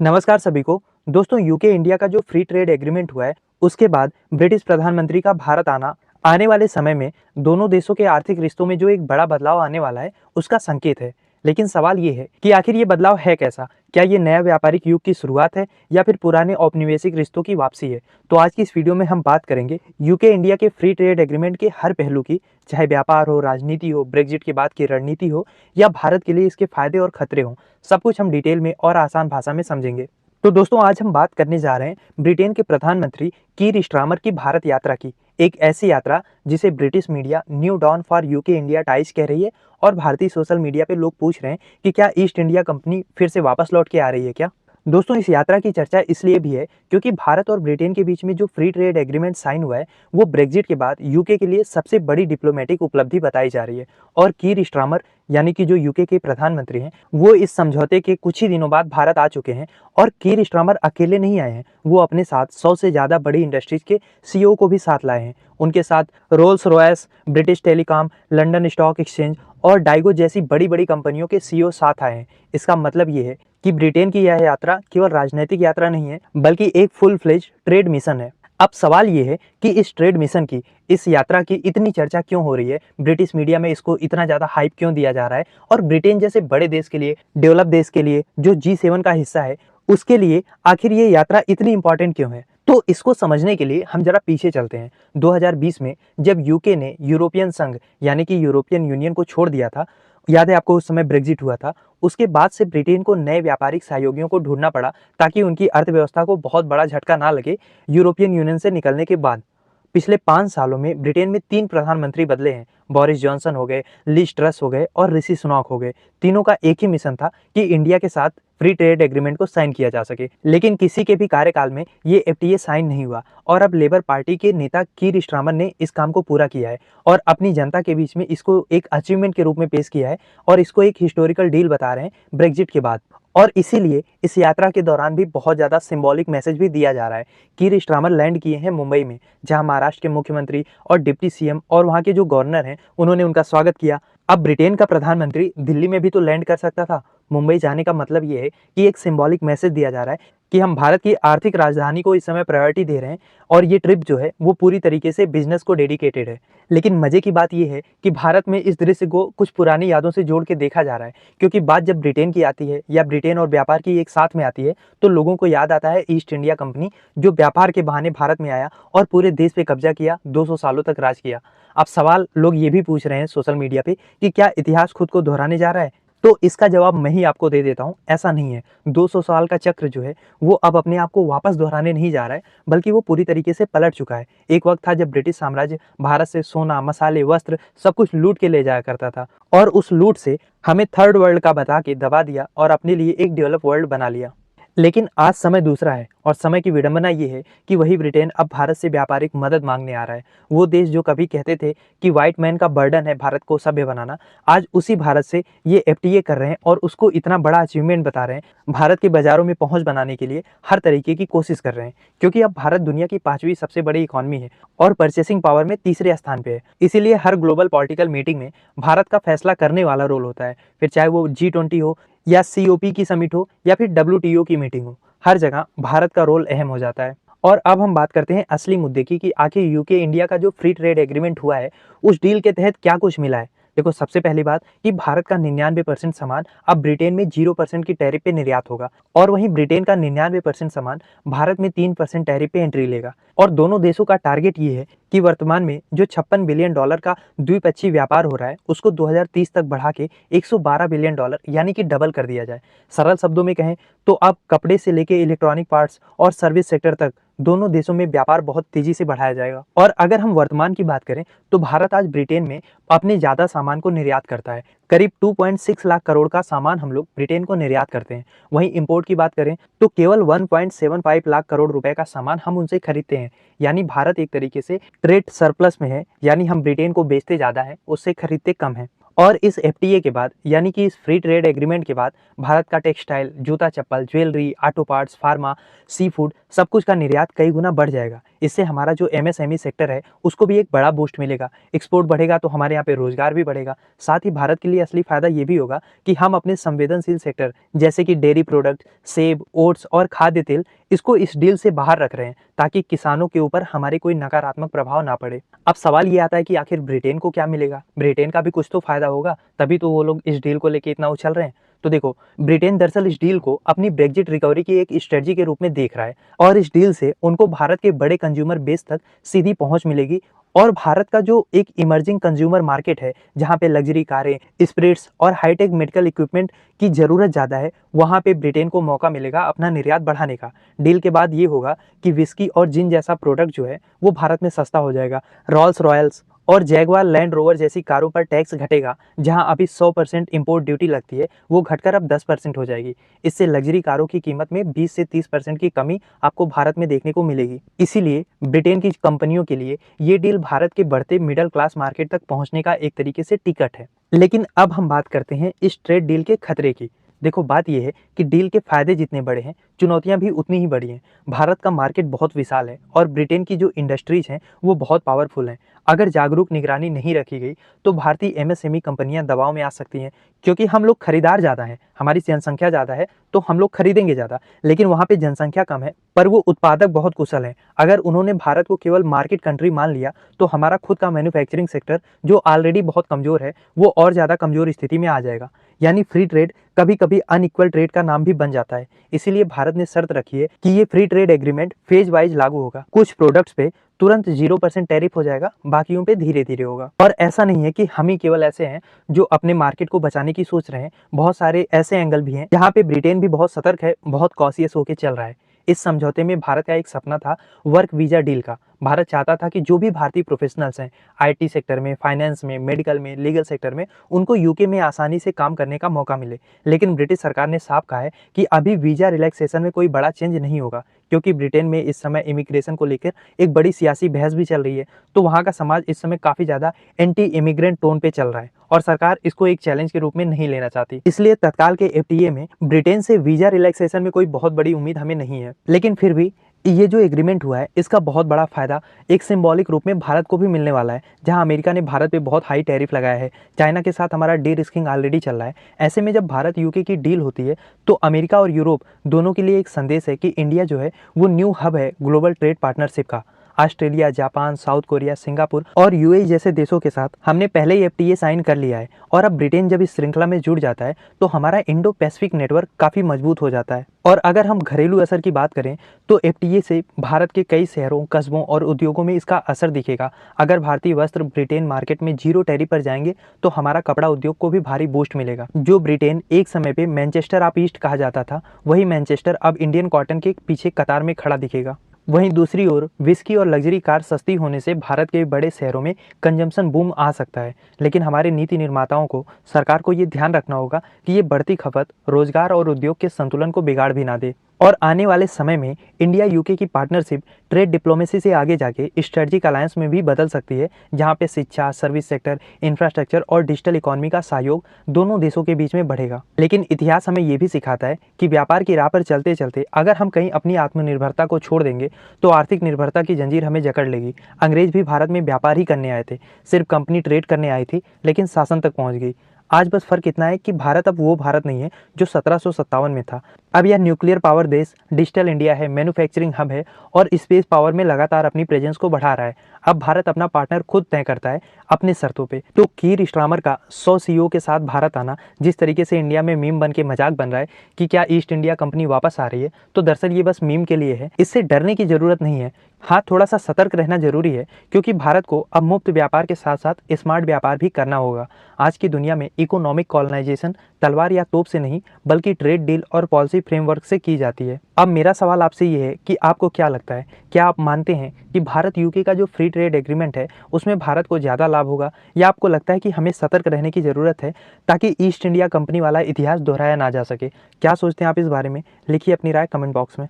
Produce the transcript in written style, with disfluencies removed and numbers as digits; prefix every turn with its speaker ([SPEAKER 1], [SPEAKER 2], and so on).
[SPEAKER 1] नमस्कार सभी को। दोस्तों, यूके इंडिया का जो फ्री ट्रेड एग्रीमेंट हुआ है, उसके बाद ब्रिटिश प्रधानमंत्री का भारत आना आने वाले समय में दोनों देशों के आर्थिक रिश्तों में जो एक बड़ा बदलाव आने वाला है, उसका संकेत है। लेकिन सवाल ये है कि आखिर ये बदलाव है कैसा? क्या ये नया व्यापारिक युग की शुरुआत है या फिर पुराने औपनिवेशिक रिश्तों की वापसी है? तो आज की इस वीडियो में हम बात करेंगे यूके इंडिया के फ्री ट्रेड एग्रीमेंट के हर पहलू की, चाहे व्यापार हो, राजनीति हो, ब्रेग्जिट के बाद की रणनीति हो या भारत के लिए इसके फायदे और खतरे हों। सब कुछ हम डिटेल में और आसान भाषा में समझेंगे। तो दोस्तों, आज हम बात करने जा रहे हैं ब्रिटेन के प्रधानमंत्री कीर स्टारमर की भारत यात्रा की। एक ऐसी यात्रा जिसे British media new dawn for UK India ties कह रही है और भारतीय सोशल मीडिया पे लोग पूछ रहे हैं कि क्या ईस्ट इंडिया कंपनी फिर से वापस लौट के आ रही है क्या। दोस्तों, इस यात्रा की चर्चा इसलिए भी है क्योंकि भारत और ब्रिटेन के बीच में जो फ्री ट्रेड एग्रीमेंट साइन हुआ है, वो ब्रेग्जिट के बाद यूके के लिए सबसे बड़ी डिप्लोमेटिक उपलब्धि बताई जा रही है। और कीर स्टारमर यानी कि जो यूके के प्रधानमंत्री हैं, वो इस समझौते के कुछ ही दिनों बाद भारत आ चुके हैं। और कीर स्टारमर अकेले नहीं आए हैं, वो अपने साथ 100 से ज़्यादा बड़ी इंडस्ट्रीज के सीईओ को भी साथ लाए हैं। उनके साथ Rolls Royce, British telecom, London stock exchange और डाइगो जैसी बड़ी बड़ी कंपनियों के सीईओ साथ आए हैं। इसका मतलब ये है कि ब्रिटेन की यह यात्रा केवल राजनीतिक यात्रा नहीं है, बल्कि एक फुल फ्लेज ट्रेड मिशन है। अब सवाल ये है कि इस ट्रेड मिशन की, इस यात्रा की इतनी चर्चा क्यों हो रही है, ब्रिटिश मीडिया में इसको इतना ज़्यादा हाइप क्यों दिया जा रहा है, और ब्रिटेन जैसे बड़े देश के लिए, डेवलप देश के लिए, जो G7 का हिस्सा है, उसके लिए आखिर ये यात्रा इतनी इंपॉर्टेंट क्यों है। तो इसको समझने के लिए हम जरा पीछे चलते हैं। 2020 में जब यूके ने यूरोपियन संघ यानी कि यूरोपियन यूनियन को छोड़ दिया था, याद है आपको, उस समय ब्रेग्जिट हुआ था। उसके बाद से ब्रिटेन को नए व्यापारिक सहयोगियों को ढूंढना पड़ा ताकि उनकी अर्थव्यवस्था को बहुत बड़ा झटका ना लगे यूरोपियन यूनियन से निकलने के बाद। पिछले 5 सालों में ब्रिटेन में 3 प्रधानमंत्री बदले हैं। बोरिस जॉनसन हो गए, लिज ट्रस हो गए और ऋषि सुनक हो गए। तीनों का एक ही मिशन था कि इंडिया के साथ फ्री ट्रेड एग्रीमेंट को साइन किया जा सके। लेकिन किसी के भी कार्यकाल में ये एफटीए साइन नहीं हुआ और अब लेबर पार्टी के नेता कीर स्टारमर ने इस काम को पूरा किया है और अपनी जनता के बीच में इसको एक अचीवमेंट के रूप में पेश किया है और इसको एक हिस्टोरिकल डील बता रहे हैं ब्रेग्जिट के बाद। और इसीलिए इस यात्रा के दौरान भी बहुत ज़्यादा सिंबॉलिक मैसेज भी दिया जा रहा है। कीर स्टारमर लैंड किए हैं मुंबई में, जहां महाराष्ट्र के मुख्यमंत्री और डिप्टी सीएम और वहां के जो गवर्नर हैं, उन्होंने उनका स्वागत किया। अब ब्रिटेन का प्रधानमंत्री दिल्ली में भी तो लैंड कर सकता था। मुंबई जाने का मतलब ये है कि एक सिंबॉलिक मैसेज दिया जा रहा है कि हम भारत की आर्थिक राजधानी को इस समय प्रायोरिटी दे रहे हैं और ये ट्रिप जो है वो पूरी तरीके से बिजनेस को डेडिकेटेड है। लेकिन मजे की बात ये है कि भारत में इस दृश्य को कुछ पुरानी यादों से जोड़ के देखा जा रहा है, क्योंकि बात जब ब्रिटेन की आती है या ब्रिटेन और व्यापार की एक साथ में आती है, तो लोगों को याद आता है ईस्ट इंडिया कंपनी, जो व्यापार के बहाने भारत में आया और पूरे देश पे कब्जा किया, 200 सालों तक राज किया। अब सवाल लोग ये भी पूछ रहे हैं सोशल मीडिया पे कि क्या इतिहास खुद को दोहराने जा रहा है। तो इसका जवाब मैं ही आपको दे देता हूँ, ऐसा नहीं है। 200 साल का चक्र जो है वो अब अपने आप को वापस दोहराने नहीं जा रहा है, बल्कि वो पूरी तरीके से पलट चुका है। एक वक्त था जब ब्रिटिश साम्राज्य भारत से सोना, मसाले, वस्त्र सब कुछ लूट के ले जाया करता था और उस लूट से हमें थर्ड वर्ल्ड का बता के दबा दिया और अपने लिए एक डेवलप वर्ल्ड बना लिया। लेकिन आज समय दूसरा है और समय की विडंबना ये है कि वही ब्रिटेन अब भारत से व्यापारिक मदद मांगने आ रहा है। वो देश जो कभी कहते थे कि व्हाइट मैन का बर्डन है भारत को सभ्य बनाना, आज उसी भारत से ये एफटीए कर रहे हैं और उसको इतना बड़ा अचीवमेंट बता रहे हैं। भारत के बाजारों में पहुंच बनाने के लिए हर तरीके की कोशिश कर रहे हैं, क्योंकि अब भारत दुनिया की 5वीं सबसे बड़ी इकॉनमी है और परचेसिंग पावर में तीसरे स्थान पे है। इसीलिए हर ग्लोबल पॉलिटिकल मीटिंग में भारत का फैसला करने वाला रोल होता है, फिर चाहे वो G20 हो या COP की समिट हो या फिर WTO की मीटिंग हो, हर जगह भारत का रोल अहम हो जाता है। और अब हम बात करते हैं असली मुद्दे की कि आखिर यूके इंडिया का जो फ्री ट्रेड एग्रीमेंट हुआ है, उस डील के तहत क्या कुछ मिला है। देखो, सबसे पहली बात कि भारत का 99% सामान अब ब्रिटेन में 0% की टैरिफ पे निर्यात होगा और वहीं ब्रिटेन का 99% सामान भारत में 3% टैरिफ पे एंट्री लेगा। और दोनों देशों का टारगेट ये है कि वर्तमान में जो $56 बिलियन का द्विपक्षीय व्यापार हो रहा है, उसको 2030 तक बढ़ा के $112 बिलियन यानी कि डबल कर दिया जाए। सरल शब्दों में कहें तो अब कपड़े से लेके इलेक्ट्रॉनिक पार्ट्स और सर्विस सेक्टर तक दोनों देशों में व्यापार बहुत तेजी से बढ़ाया जाएगा। और अगर हम वर्तमान की बात करें तो भारत आज ब्रिटेन में अपने ज्यादा सामान को निर्यात करता है। करीब 2.6 लाख करोड़ का सामान हम लोग ब्रिटेन को निर्यात करते हैं। वहीं इंपोर्ट की बात करें तो केवल 1.75 लाख करोड़ रुपए का सामान हम उनसे खरीदते हैं। यानी भारत एक तरीके से ट्रेड सरप्लस में है, यानी हम ब्रिटेन को बेचते ज्यादा है, उससे खरीदते कम है। और इस एफटीए के बाद यानी कि इस फ्री ट्रेड एग्रीमेंट के बाद भारत का टेक्सटाइल, जूता चप्पल, jewellery, auto parts, pharma, sea food सब कुछ का निर्यात कई गुना बढ़ जाएगा। इससे हमारा जो एमएसएमई सेक्टर है उसको भी एक बड़ा बूस्ट मिलेगा। एक्सपोर्ट बढ़ेगा तो हमारे यहाँ पे रोजगार भी बढ़ेगा। साथ ही भारत के लिए असली फायदा ये भी होगा कि हम अपने संवेदनशील सेक्टर जैसे कि डेयरी प्रोडक्ट, सेब, ओट्स और खाद्य तेल इसको इस डील से बाहर रख रहे हैं ताकि किसानों के ऊपर हमारे कोई नकारात्मक प्रभाव ना पड़े। अब सवाल ये आता है कि आखिर ब्रिटेन को क्या मिलेगा? ब्रिटेन का भी कुछ तो फायदा होगा, तभी तो वो लोग इस डील को लेके इतना उछल रहे हैं। तो देखो, ब्रिटेन दरअसल इस डील को अपनी ब्रेग्जिट रिकवरी की एक स्ट्रेटजी के रूप में देख रहा है और इस डील से उनको भारत के बड़े कंज्यूमर बेस तक सीधी पहुंच मिलेगी और भारत का जो एक इमर्जिंग कंज्यूमर मार्केट है जहां पे लग्जरी कारें, स्पिरिट्स और हाईटेक मेडिकल इक्विपमेंट की जरूरत ज़्यादा है, वहां पे ब्रिटेन को मौका मिलेगा अपना निर्यात बढ़ाने का। डील के बाद ये होगा कि विस्की और जिन जैसा प्रोडक्ट जो है वो भारत में सस्ता हो जाएगा। रॉल्स रॉयल्स और जैगवार लैंड रोवर जैसी कारों पर टैक्स घटेगा। जहां अभी 100% इंपोर्ट ड्यूटी लगती है वो घटकर अब 10% हो जाएगी। इससे लग्जरी कारों की कीमत में 20 से 30% की कमी आपको भारत में देखने को मिलेगी। इसीलिए ब्रिटेन की कंपनियों के लिए ये डील भारत के बढ़ते मिडिल क्लास मार्केट तक पहुंचने का एक तरीके से टिकट है। लेकिन अब हम बात करते हैं इस ट्रेड डील के खतरे की। देखो, बात यह है कि डील के फायदे जितने बड़े हैं, चुनौतियां भी उतनी ही बड़ी हैं। भारत का मार्केट बहुत विशाल है और ब्रिटेन की जो इंडस्ट्रीज हैं वो बहुत पावरफुल हैं। अगर जागरूक निगरानी नहीं रखी गई तो भारतीय एमएसएमई कंपनियां दबाव में आ सकती हैं, क्योंकि हम लोग खरीदार ज़्यादा हैं, हमारी जनसंख्या ज़्यादा है तो हम लोग खरीदेंगे ज़्यादा। लेकिन वहाँ पे जनसंख्या कम है पर वो उत्पादक बहुत कुशल हैं। अगर उन्होंने भारत को केवल मार्केट कंट्री मान लिया तो हमारा खुद का मैन्युफैक्चरिंग सेक्टर जो ऑलरेडी बहुत कमज़ोर है वो और ज़्यादा कमज़ोर स्थिति में आ जाएगा। यानी फ्री ट्रेड कभी कभी अनइक्वल ट्रेड का नाम भी बन जाता है। इसीलिए भारत ने शर्त रखी है कि ये free trade agreement phase wise लागू होगा। कुछ प्रोडक्ट्स पे तुरंत 0% टैरिफ हो जाएगा, बाकियों पे धीरे धीरे होगा। और ऐसा नहीं है कि हम ही केवल ऐसे हैं जो अपने मार्केट को बचाने की सोच रहे हैं। बहुत सारे ऐसे एंगल भी हैं जहाँ पे ब्रिटेन भी बहुत सतर्क है, बहुत कॉशियस होकर चल रहा है। इस समझौते में भारत का एक सपना था वर्क वीजा डील का। भारत चाहता था कि जो भी भारतीय प्रोफेशनल्स हैं आईटी सेक्टर में, फाइनेंस में, मेडिकल में, लीगल सेक्टर में, उनको यूके में आसानी से काम करने का मौका मिले। लेकिन ब्रिटिश सरकार ने साफ कहा है कि अभी वीजा रिलैक्सेशन में कोई बड़ा चेंज नहीं होगा, क्योंकि ब्रिटेन में इस समय इमिग्रेशन को लेकर एक बड़ी सियासी बहस भी चल रही है। तो वहाँ का समाज इस समय काफ़ी ज़्यादा एंटी इमिग्रेंट टोन पे चल रहा है और सरकार इसको एक चैलेंज के रूप में नहीं लेना चाहती। इसलिए तत्काल के एफटीए में ब्रिटेन से वीजा रिलैक्सेशन में कोई बहुत बड़ी उम्मीद हमें नहीं है। लेकिन फिर भी ये जो एग्रीमेंट हुआ है इसका बहुत बड़ा फायदा एक सिंबॉलिक रूप में भारत को भी मिलने वाला है। जहां अमेरिका ने भारत पे बहुत हाई टैरिफ लगाया है, चाइना के साथ हमारा डी रिस्किंग ऑलरेडी चल रहा है। ऐसे में जब भारत यूके की डील होती है तो अमेरिका और यूरोप दोनों के लिए एक संदेश है कि इंडिया जो है वो न्यू हब है ग्लोबल ट्रेड पार्टनरशिप का। Australia, Japan, south Korea, Singapore और यूएई जैसे देशों के साथ हमने पहले ही एफटीए साइन कर लिया है और अब ब्रिटेन जब इस श्रृंखला में जुड़ जाता है तो हमारा इंडो पैसिफिक नेटवर्क काफ़ी मजबूत हो जाता है। और अगर हम घरेलू असर की बात करें तो एफटीए से भारत के कई शहरों, कस्बों और उद्योगों में इसका असर दिखेगा। अगर भारतीय वस्त्र ब्रिटेन मार्केट में 0 टैरिफ पर जाएंगे तो हमारा कपड़ा उद्योग को भी भारी बूस्ट मिलेगा। जो ब्रिटेन एक समय पे मैनचेस्टर ऑफ ईस्ट कहा जाता था, वही मैनचेस्टर अब इंडियन कॉटन के पीछे कतार में खड़ा दिखेगा। वहीं दूसरी ओर विस्की और लग्जरी कार सस्ती होने से भारत के बड़े शहरों में कंजम्पशन बूम आ सकता है। लेकिन हमारे नीति निर्माताओं को, सरकार को ये ध्यान रखना होगा कि ये बढ़ती खपत रोजगार और उद्योग के संतुलन को बिगाड़ भी ना दे। और आने वाले समय में इंडिया यूके की पार्टनरशिप ट्रेड डिप्लोमेसी से आगे जाके स्ट्रेटेजिक अलायंस में भी बदल सकती है, जहां पे शिक्षा, सर्विस सेक्टर, इंफ्रास्ट्रक्चर और डिजिटल इकोनॉमी का सहयोग दोनों देशों के बीच में बढ़ेगा। लेकिन इतिहास हमें ये भी सिखाता है कि व्यापार की राह पर चलते चलते अगर हम कहीं अपनी आत्मनिर्भरता को छोड़ देंगे तो आर्थिक निर्भरता की जंजीर हमें जकड़ लेगी। अंग्रेज भी भारत में व्यापार ही करने आए थे, सिर्फ कंपनी ट्रेड करने आई थी लेकिन शासन तक पहुंच गई। आज बस फर्क इतना है कि भारत अब वो भारत नहीं है जो 1757 में था। अब यह न्यूक्लियर पावर देश, डिजिटल इंडिया है, मैन्युफैक्चरिंग हब है और स्पेस पावर में लगातार अपनी प्रेजेंस को बढ़ा रहा है। अब भारत अपना पार्टनर खुद तय करता है अपने शर्तों पे। तो कीर स्टारमर का 100 सीईओ के साथ भारत आना जिस तरीके से इंडिया में मीम बन के मजाक बन रहा है कि क्या ईस्ट इंडिया कंपनी वापस आ रही है, तो दरअसल ये बस मीम के लिए है। इससे डरने की जरूरत नहीं है। हाँ, थोड़ा सा सतर्क रहना जरूरी है, क्योंकि भारत को अब मुफ्त व्यापार के साथ साथ स्मार्ट व्यापार भी करना होगा। आज की दुनिया में इकोनॉमिक कॉलोनाइजेशन तलवार या तोप से नहीं बल्कि ट्रेड डील और पॉलिसी फ्रेमवर्क से की जाती है। अब मेरा सवाल आपसे ये है कि आपको क्या लगता है, क्या आप मानते हैं कि भारत यूके का जो फ्री ट्रेड एग्रीमेंट है उसमें भारत को ज़्यादा लाभ होगा, या आपको लगता है कि हमें सतर्क रहने की ज़रूरत है ताकि ईस्ट इंडिया कंपनी वाला इतिहास दोहराया ना जा सके? क्या सोचते हैं आप इस बारे में? लिखिए अपनी राय कमेंट बॉक्स में।